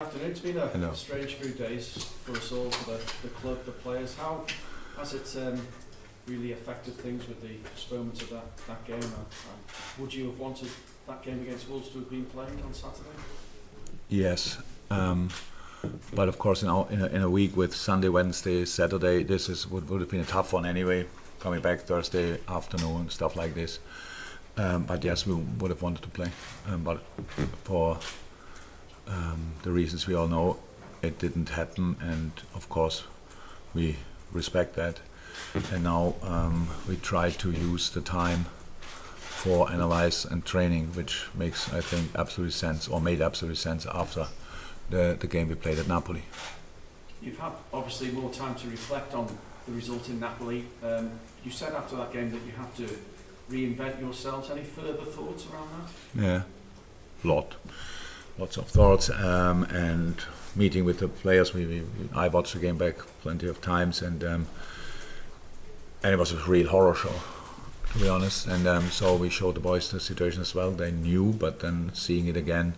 Afternoon. It's been a strange few days for us all, for the club, the players. How has it really affected things with the postponement of that game? Would you have wanted that game against Wolves to have been played on Saturday? Yes, but of course, in a week with Sunday, Wednesday, Saturday, would have been a tough one anyway. Coming back Thursday afternoon, stuff like this. But yes, we would have wanted to play, but for the reasons we all know, it didn't happen, and of course we respect that. And now we try to use the time for analyze and training, which makes, I think, absolute sense, or made absolute sense after the game we played at Napoli. You've had obviously more time to reflect on the result in Napoli. You said after that game that you have to reinvent yourselves. Any further thoughts around that? Yeah, lots of thoughts, and meeting with the players. I watched the game back plenty of times, and it was a real horror show, to be honest. And so we showed the boys the situation as well. They knew, but then seeing it again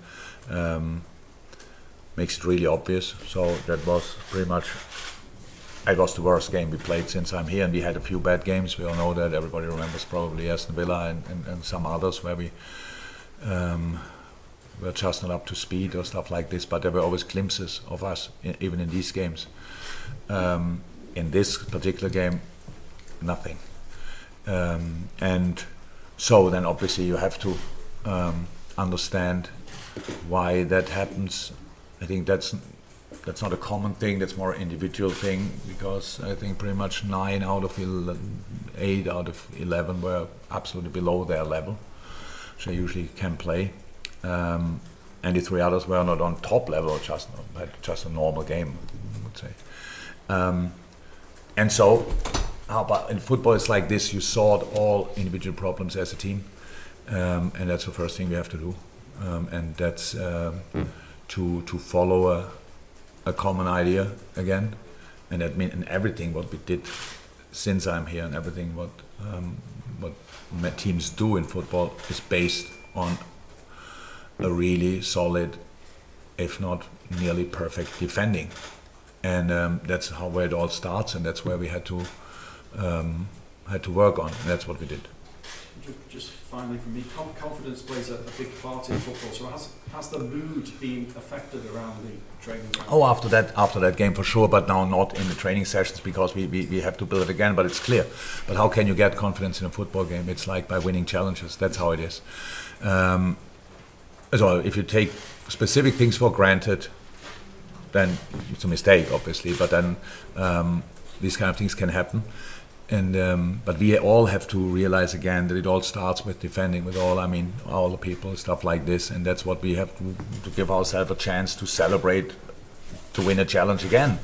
makes it really obvious. So that was pretty much. It was the worst game we played since I'm here, and we had a few bad games. We all know that. Everybody remembers probably Aston Villa and some others where we were just not up to speed or stuff like this. But there were always glimpses of us, even in these games. In this particular game, nothing. And so then obviously you have to understand why that happens. I think that's not a common thing, that's more an individual thing, because I think pretty much 9 out of 8 out of 11 were absolutely below their level, which they usually can play. And the 3 others were not on top level, just a normal game, I would say. And so, but in football it's like this, you sort all individual problems as a team, and that's the first thing we have to do. And that's to follow a common idea again, and that means in everything what we did since I'm here, and everything what teams do in football is based on a really solid, if not nearly perfect defending, and that's where it all starts, and that's where we had to work on, and that's what we did. Just finally from me, confidence plays a big part in football. So has the mood been affected around the training ground? Oh, after that game for sure, but now not in the training sessions, because we have to build it again. But it's clear. But how can you get confidence in a football game? It's like by winning challenges. That's how it is. So if you take specific things for granted, then it's a mistake, obviously. But then these kind of things can happen. And but we all have to realize again that it all starts with defending, with all the people, stuff like this, and that's what we have to give ourselves a chance to celebrate, to win a challenge again.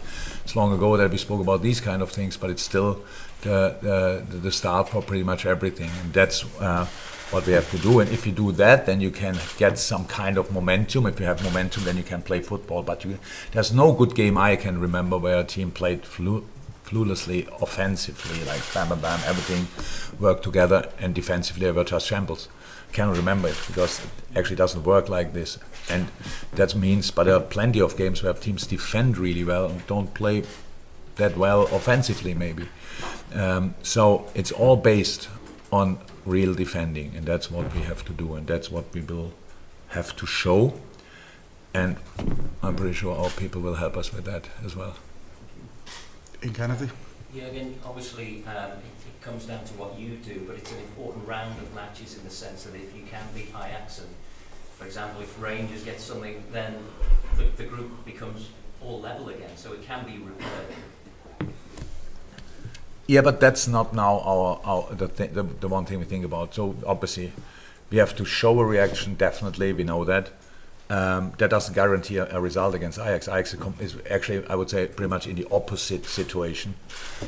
It's long ago that we spoke about these kind of things, but it's still the start for pretty much everything, and that's what we have to do. And if you do that, then you can get some kind of momentum. If you have momentum, then you can play football. But there's no good game I can remember where a team played flawlessly, offensively, like bam, bam, bam, everything worked together, and defensively they were just shambles. Cannot remember it, because it actually doesn't work like this. And that means, but there are plenty of games where teams defend really well and don't play that well offensively, maybe. So it's all based on real defending, and that's what we have to do, and that's what we will have to show. And I'm pretty sure our people will help us with that as well. In Kennedy? Yeah, again, obviously it comes down to what you do, but it's an important round of matches in the sense that if you can beat Ajax, and for example, if Rangers get something, then the group becomes all level again, so it can be repaired. Yeah, but that's not now the one thing we think about. So obviously, we have to show a reaction. Definitely, we know that. That doesn't guarantee a result against Ajax. Ajax is actually, I would say, pretty much in the opposite situation,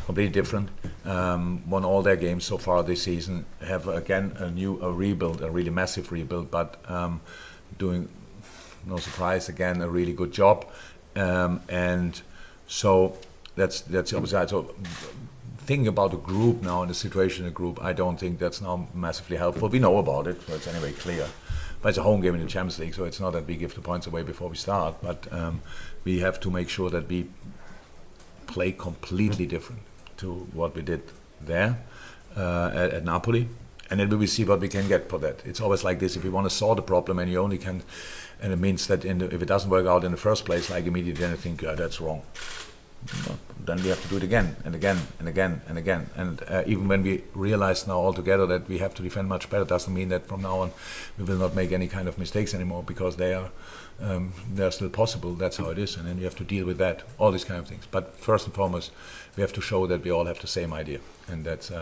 completely different. Won all their games so far this season. Have again a rebuild, a really massive rebuild, but doing, no surprise, again a really good job. And so that's the opposite side. So thinking about the group now and the situation in the group, I don't think that's now massively helpful. We know about it, so it's anyway clear. But it's a home game in the Champions League, so it's not that we give the points away before we start. But we have to make sure that we play completely different to what we did there at Napoli. And then we will see what we can get for that. It's always like this: if you want to solve the problem, and you only can, and it means that if it doesn't work out in the first place, like immediately, then you think that's wrong. Well, then we have to do it again and again and again and again. And even when we realize now all together that we have to defend much better, doesn't mean that from now on we will not make any kind of mistakes anymore, because they are still possible. That's how it is, and then you have to deal with that, all these kind of things. But first and foremost, we have to show that we all have the same idea, and that's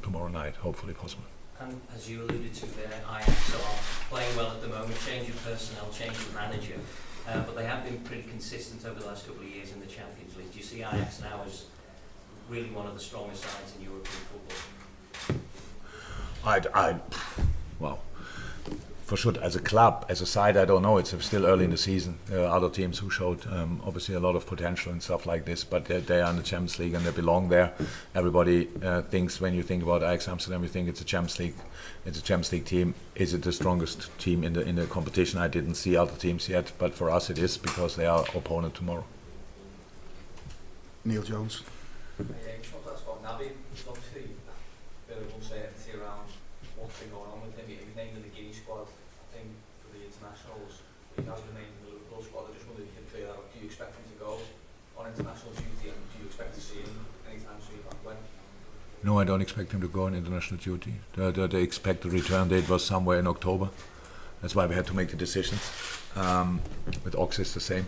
tomorrow night, hopefully possible. And as you alluded to there, Ajax are playing well at the moment, change of personnel, change of manager, but they have been pretty consistent over the last couple of years in the Champions League. Do you see Ajax now as really one of the strongest sides in European football? Well, for sure, as a club, as a side, I don't know. It's still early in the season. There are other teams who showed obviously a lot of potential and stuff like this, but they are in the Champions League and they belong there. Everybody thinks, when you think about Ajax Amsterdam, you think it's a Champions League. It's a Champions League team. Is it the strongest team in the competition? I didn't see other teams yet, but for us it is, because they are our opponent tomorrow. Neil Jones. I just want to ask about Naby. There's obviously a bit of uncertainty around what's been going on with him. He was named in the Guinea squad, I think, for the internationals. He has been named in the Liverpool squad. I just wondered if you could clear that up. Do you expect him to go on international duty, and do you expect to see him anytime soon? When? No, I don't expect him to go on international duty. The expected return date was somewhere in October. That's why we had to make the decisions. With Ox is the same.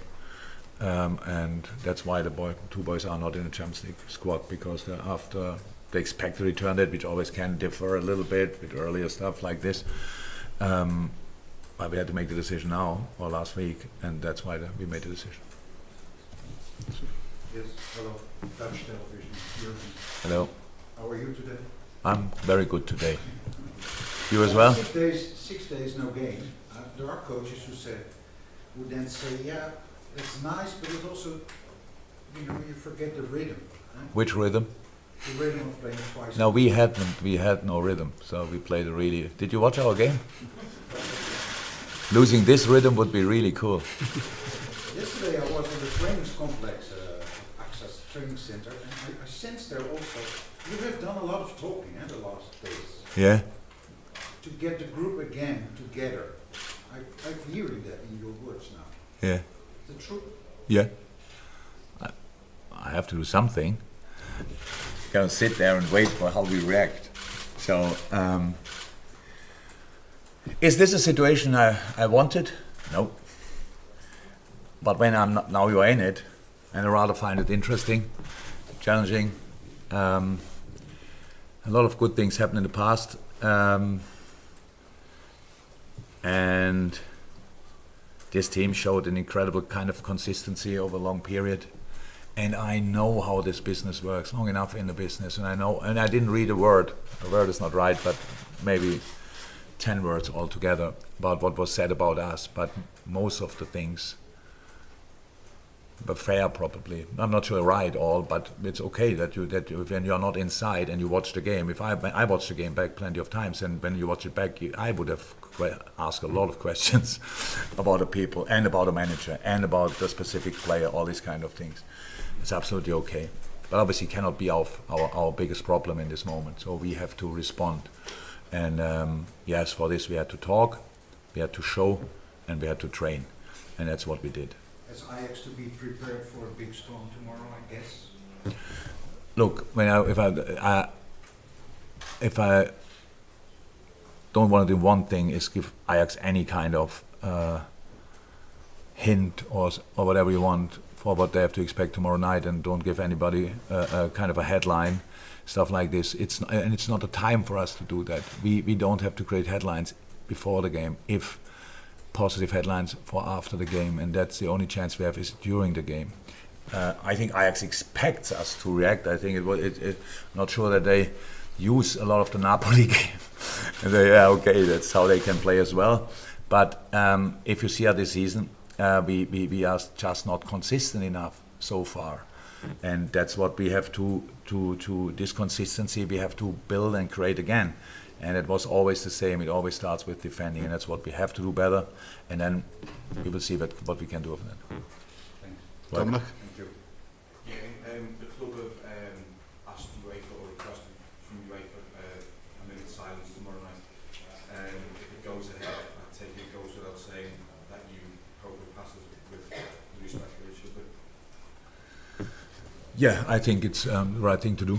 And that's why the two boys are not in the Champions League squad, because after the expected return date, which always can differ a little bit with earlier stuff like this, but we had to make the decision now or last week, and that's why we made the decision. Yes, hello. Dutch television. Jurgen. Hello. How are you today? I'm very good today. You as well? 6 days, no game. There are coaches who then say, yeah, it's nice, but it's also, you forget the rhythm. Huh? Which rhythm? The rhythm of playing twice. No, we had no rhythm, so we played a really. Did you watch our game? Losing this rhythm would be really cool. Yesterday I was in the training complex, Access Training Center, and I sensed there also, you have done a lot of talking the last days. Yeah. To get the group again together. I'm hearing that in your words now. Yeah. Is it true? Yeah. I have to do something. Can't sit there and wait for how we react. So, is this a situation I wanted? No. But when I'm not, now you're in it, and I rather find it interesting, challenging. A lot of good things happened in the past, and this team showed an incredible kind of consistency over a long period. And I know how this business works, long enough in the business, and I know, and I didn't read a word is not right, but maybe 10 words altogether about what was said about us, but most of the things were fair, probably. I'm not sure right all, but it's okay that when you're not inside and you watch the game. If I watched the game back plenty of times, and when you watch it back, I would have asked a lot of questions about the people and about the manager and about the specific player, all these kind of things. It's absolutely okay, but obviously cannot be our biggest problem in this moment. So we have to respond, and yes, for this we had to talk, we had to show, and we had to train, and that's what we did. As Ajax to be prepared for a big storm tomorrow, I guess. Look, if I don't want to do one thing, is give Ajax any kind of hint or whatever you want for what they have to expect tomorrow night, and don't give anybody a kind of a headline, stuff like this. It's not a time for us to do that. We don't have to create headlines before the game, if positive headlines for after the game, and that's the only chance we have is during the game. I think Ajax expects us to react. I think I'm not sure that they use a lot of the Napoli game. And that's how they can play as well. But if you see how this season, we are just not consistent enough so far, and that's what we have to this consistency we have to build and create again. And it was always the same. It always starts with defending, and that's what we have to do better. And then we will see what we can do of that. Thanks. Dominic? Thank you. Yeah, the club have asked UEFA or requested from UEFA a minute's silence tomorrow night. If it goes ahead, I take it goes without saying that you hope it passes with the respect that it should be. Yeah, I think it's the right thing to do.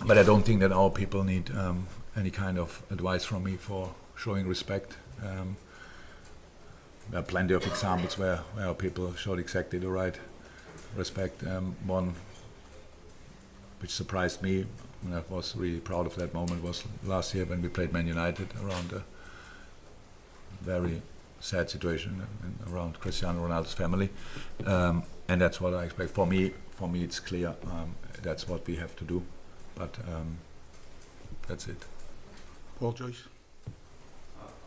But I don't think that our people need any kind of advice from me for showing respect. There are plenty of examples where our people showed exactly the right respect. One which surprised me, and I was really proud of that moment, was last year when we played Man United around a very sad situation around Cristiano Ronaldo's family. And that's what I expect. For me it's clear that's what we have to do. But that's it. Paul Joyce?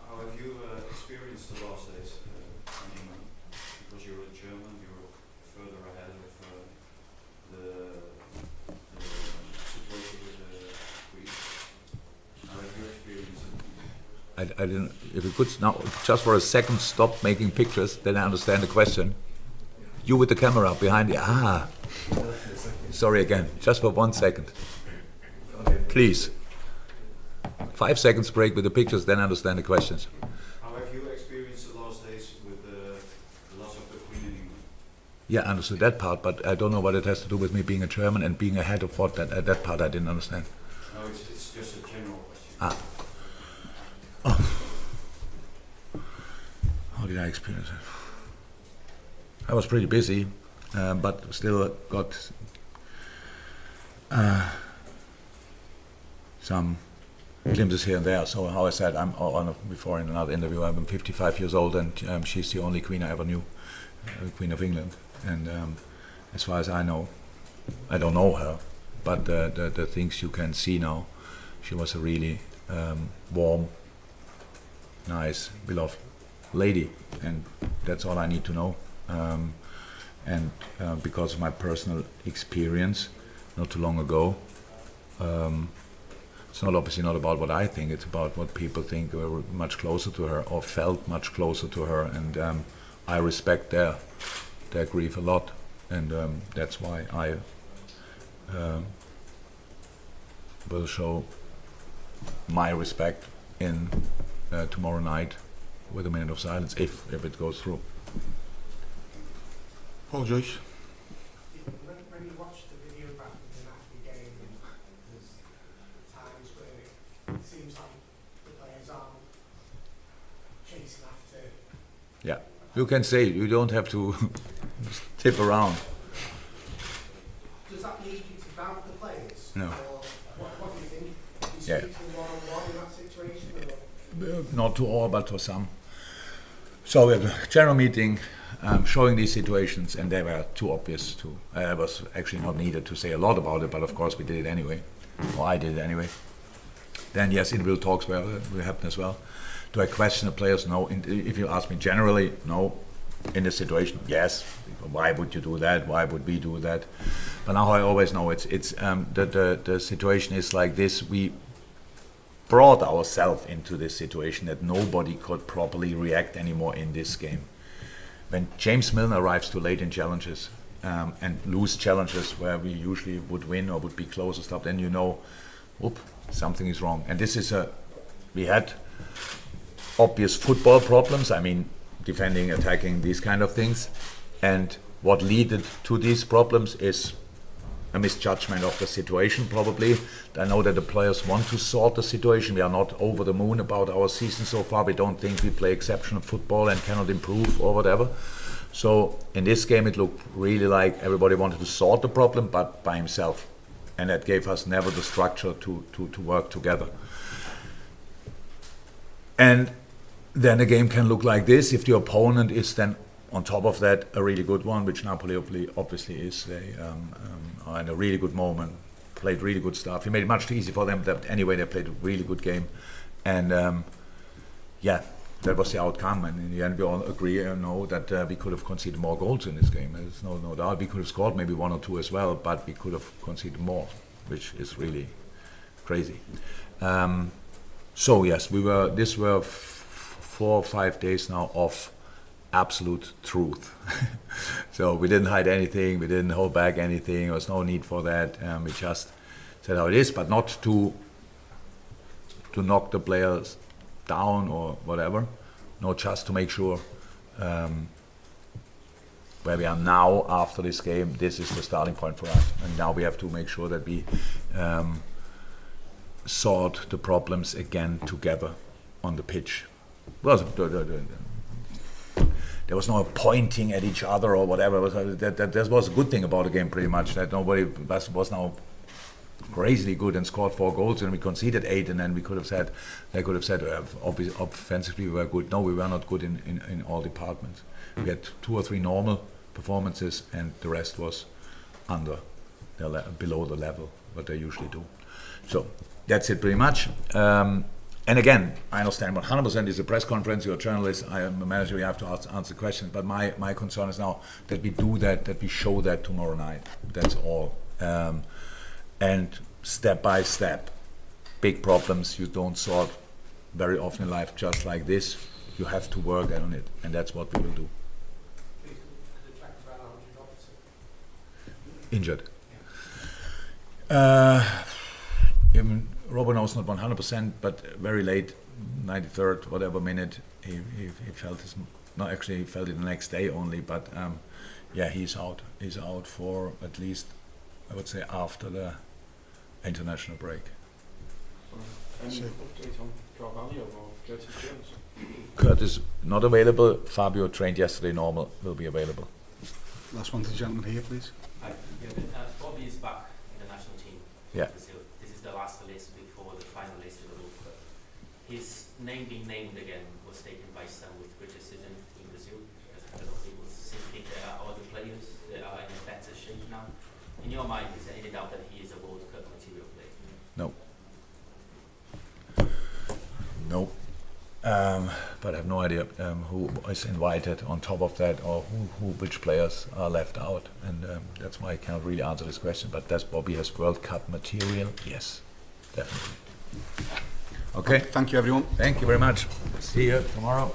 How have you experienced the last days? Because you're a German, you're further ahead of the situation with Greece. How have you experienced it? I didn't. If we could now, just for a second, stop making pictures, then I understand the question. You with the camera behind you. Sorry again. Just for 1 second. Please. 5 seconds break with the pictures, then I understand the questions. How have you experienced the last days with the loss of the Queen in England? Yeah, I understood that part, but I don't know what it has to do with me being a German and being ahead of what. That part I didn't understand. No, it's just a general question. How did I experience it? I was pretty busy, but still got some glimpses here and there. So how I said, before in another interview, I'm 55 years old, and she's the only queen I ever knew, the Queen of England. And as far as I know, I don't know her, but the things you can see now, she was a really warm, nice, beloved lady, and that's all I need to know. And because of my personal experience, not too long ago, it's not obviously not about what I think, it's about what people think were much closer to her or felt much closer to her, and I respect their grief a lot, and that's why I will show my respect in tomorrow night with a minute of silence, if it goes through. Paul Joyce? When you watch the video back of the Napoli game, there's times where it seems like the players aren't chasing after. Yeah, you can say it. You don't have to tip around. Does that lead you to doubt the players? No. Or what do you think? Do you Yeah. speak to them one-on-one in that situation? Or? Not to all, but to some. So we have a general meeting showing these situations, and they were too obvious to. It was actually not needed to say a lot about it, but of course we did it anyway, or I did it anyway. Then yes, individual talks will happen as well. Do I question the players? No. If you ask me generally, no. In this situation, yes. Why would you do that? Why would we do that? But now I always know it's the situation is like this. We brought ourselves into this situation that nobody could properly react anymore in this game. When James Milner arrives too late in challenges and lose challenges where we usually would win or would be close or stuff, then you know, whoop, something is wrong. And this is we had obvious football problems. I mean, defending, attacking, these kind of things. And what led to these problems is a misjudgment of the situation, probably. I know that the players want to sort the situation. We are not over the moon about our season so far. We don't think we play exceptional football and cannot improve or whatever. So in this game it looked really like everybody wanted to sort the problem, but by himself. And that gave us never the structure to work together. And then a game can look like this if the opponent is then on top of that a really good one, which Napoli obviously is. They are in a really good moment, played really good stuff. He made it much too easy for them. Anyway, they played a really good game, and yeah, that was the outcome. And in the end, we all agree and know that we could have conceded more goals in this game. There's no doubt. We could have scored maybe 1 or 2 as well, but we could have conceded more, which is really crazy. So yes, these were 4 or 5 days now of absolute truth. So we didn't hide anything, we didn't hold back anything, there was no need for that. We just said how it is, but not to knock the players down or whatever. No, just to make sure where we are now after this game, this is the starting point for us. And now we have to make sure that we sort the problems again together on the pitch. Well, there was no pointing at each other or whatever. That was a good thing about the game, pretty much, that nobody was now crazily good and scored 4 goals, and we conceded 8, and then they could have said offensively we were good. No, we were not good in all departments. We had 2 or 3 normal performances, and the rest was below the level what they usually do. So that's it pretty much. And again, I understand 100% is a press conference, you're a journalist, I am a manager, you have to answer questions, but my concern is now that we do that we show that tomorrow night. That's all. And step by step, big problems you don't solve very often in life just like this. You have to work on it, and that's what we will do. Injured. Even Robert knows not 100%, but very late, 93rd, whatever minute, he felt his. No, actually, he felt it the next day only. But yeah, he's out. He's out for at least, I would say, after the international break. Any update on Carvalho or Curtis Jones? Curtis not available. Fabio trained yesterday. Normal will be available. Last one to the gentleman here, please. Hi, Bobby is back in the national team. Yeah. Brazil. This is the last list before the final list of the World Cup. His name being named again was taken by some with criticism in Brazil, because a lot of people think there are other players that are in a better shape now. In your mind, is there any doubt that he is a World Cup material player? No. No. But I have no idea who is invited on top of that, or which players are left out, and that's why I cannot really answer this question. But does Bobby has World Cup material? Yes, definitely. Okay. Thank you, everyone. Thank you very much. See you tomorrow.